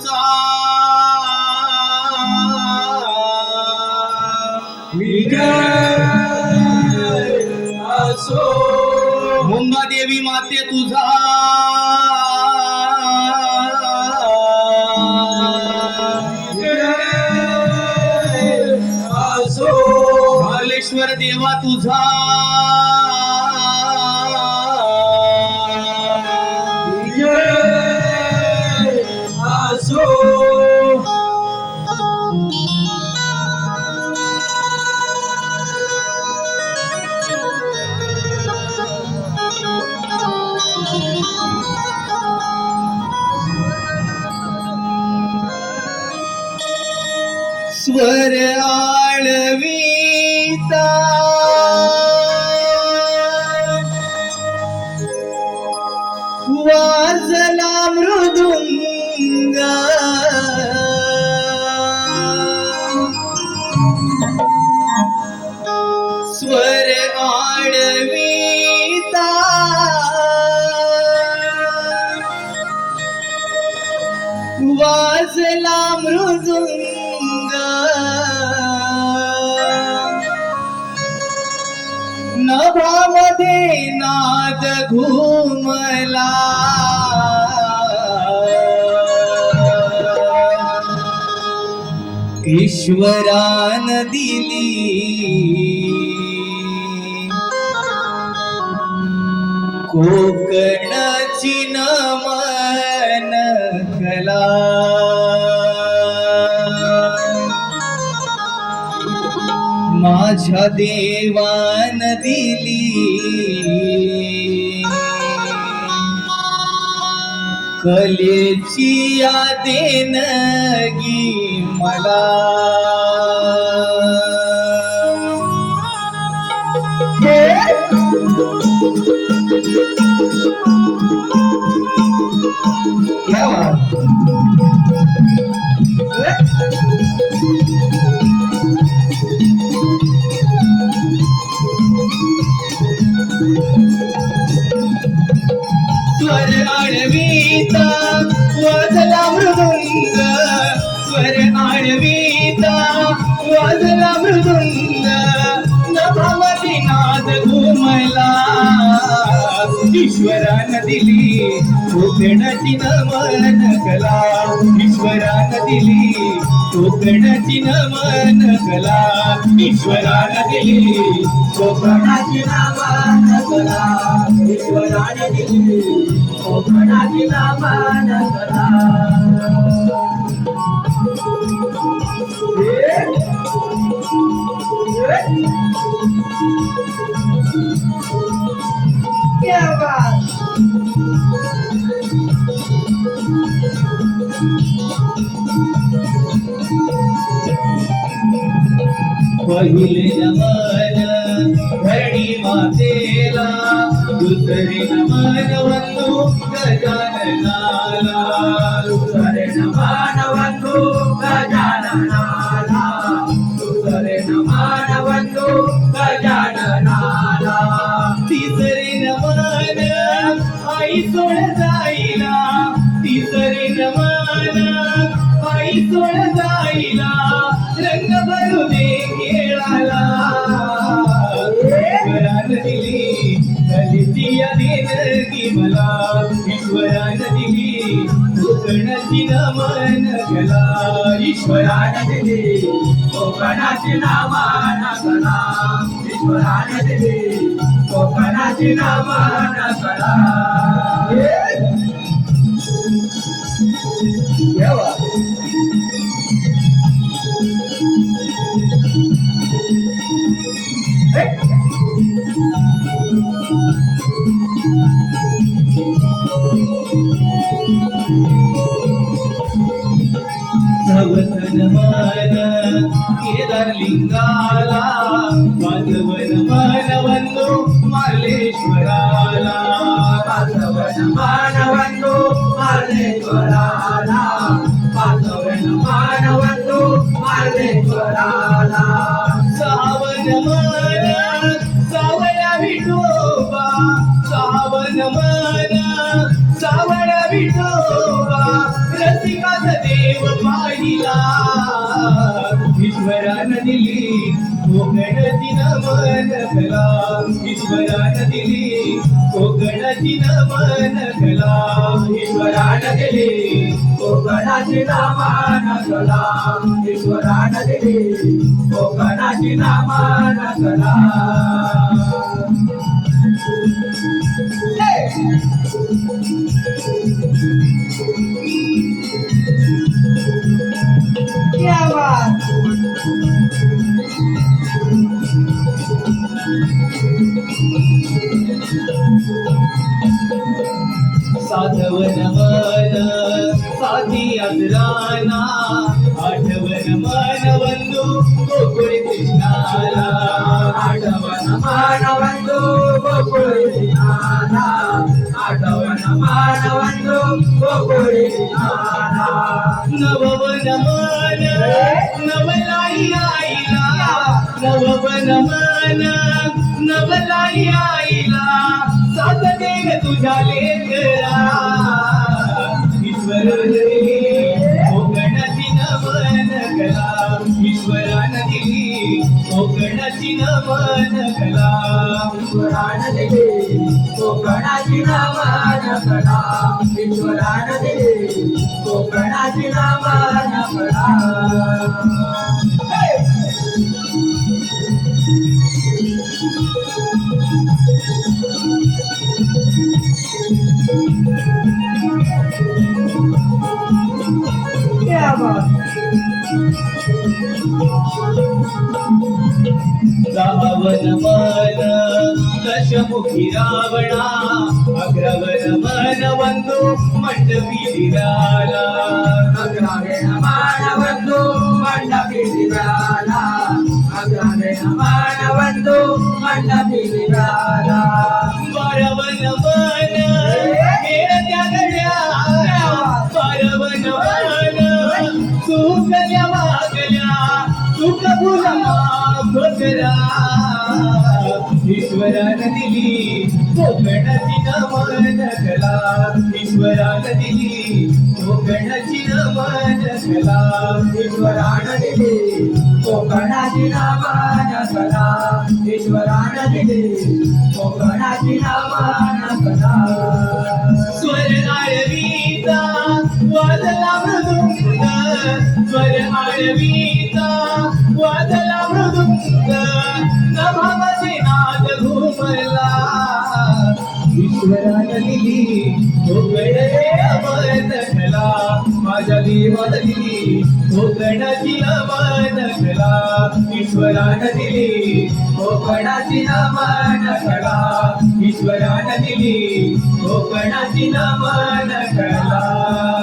तुझा असो मुंबादेवी माते तुझा असो भालेश्वर देवा तुझा असो स्वर आळवीता वाजला मृदुंग स्वर आळवीता वाजला मृदुंग नभामध्ये नाद घुमला ईश्वरान दिली कोकणची नमन कला माझ्या देवान दिली कलेची या देणगी मला स्वर आळवीता वाजला मृदुंग स्वर आळवीता वाजला मृदुंग नभामती नाद घुमला ईश्वरान दिली कोकणाची नमन कला ईश्वरान दिली कोकणाची नमन कला ईश्वरान दिली कोकणाची नमन कला ईश्वराने दिली कोकणाची नमन कला क्या बात पहिले नमन धरणी मातेला दुसरे नमन वंदू गजाननाला दुसरे नमन वंदू गजाननाला दुसरे नमन वंदू गजाननाला तिसरे नमन आई सोड जाईला तिसरे नमन आई सोड जाईला रंग भरू दे खेळाला ईश्वरान दिली कलेची या देणगी मला ईश्वरान दिली कोकणाची नमन कला ईश्वराने दिली कोकणाची नमन कला ईश्वराने दिली कोकणाची नमन कला नवतन मन केदार लिंगाला वाजवन मन वंदो मार्लेश्वराला वासवन मानवंदो मार्लेश्वराला वासवन मानवंदो मार्लेश्वराला सावन मन सावळा विठोबा सावन मन सावळा विठोबा रसिका दे ईश्वरानं दिली कोकणाची नमन कला ईश्वरानं दिली कोकणाची नामान कला ईश्वरानं दिली कोकणाची नामान कला क्या बात साधवन मन साधी आदराना आठवन मन वंदू गोकुळ कृष्णाला आठवण मानवंदो गोकुळी नाना आठवण मानवंदो गोकुळी नाना नववन मन नवलाई आईला नववन मन नवलाई आईला साथ देग तुझ्या लेकरा ईश्वरानं दिली कोकणाची नमन कला ईश्वरानं दिली कोकणाची नमन कला ईश्वरानं दिली कोकणाची नामान कला ईश्वरानं दिली कोकणाची नामान कला क्या बात रावण मन दशमुखी रावणा अग्रवन मन वंदो मंडपी दिराला अग्रावेण मानवंदो मंडपी दिव्याला अग्रावेण मानवंदो मंडपी दिव्याला बारवन मन त्या गड्या बारवन मन सुकल्या वागल्या सुख भुला ईश्वरानं दिली कोकणाची नमन कला ईश्वरानं दिली कोकणाची नमन कला ईश्वरानं दिली कोकणाची नामान कला ईश्वरानं दिली कोकणाची नामान कला स्वर आळवीचा वाजला मृदुंग स्वर आळवीचा वाजला मृदुंग नभामध्ये नाद घुमला ईश्वरानं दिली कोकणाची नमन कला माझ्या देवानं दिली कोकणाची नमन कला ईश्वरानं दिली कोकणाची नमन कला ईश्वरानं दिली कोकणाची नमन कला